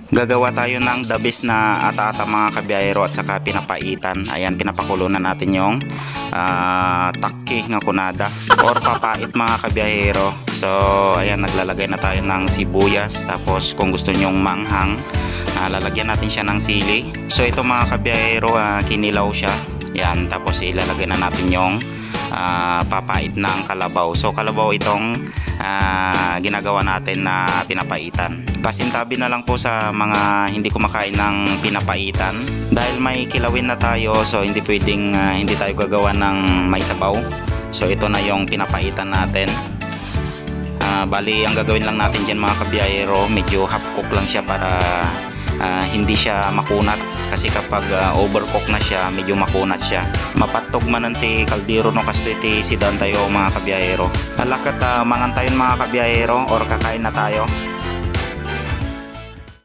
Gagawa tayo ng the best na ata-ata mga kabiyahero at saka pinapaitan. Ayan, pinapakulo na natin yung takki nga kunada or papait mga kabiyahero. So ayan, naglalagay na tayo ng sibuyas, tapos kung gusto nyong manghang, lalagyan natin siya ng sili. So ito mga kabiyahero, kinilaw siya. Ayan, tapos ilalagay na natin yung papait ng kalabaw. So kalabaw itong ginagawa natin na pinapaitan. Pasintabi na lang po sa mga hindi kumakain ng pinapaitan, dahil may kilawin na tayo, so hindi pwedeng hindi tayo gagawa ng may sabaw. So ito na yung pinapaitan natin. Bali ang gagawin lang natin dyan mga kabiyahero, medyo half cook lang siya para hindi siya makunat, kasi kapag overcook na siya, medyo makunat siya. Mapatog man ti kaldero no kasto iti sidan tayo mga kabiyahero. Alakat mangan tayo mga kabiyahero or kakain na tayo.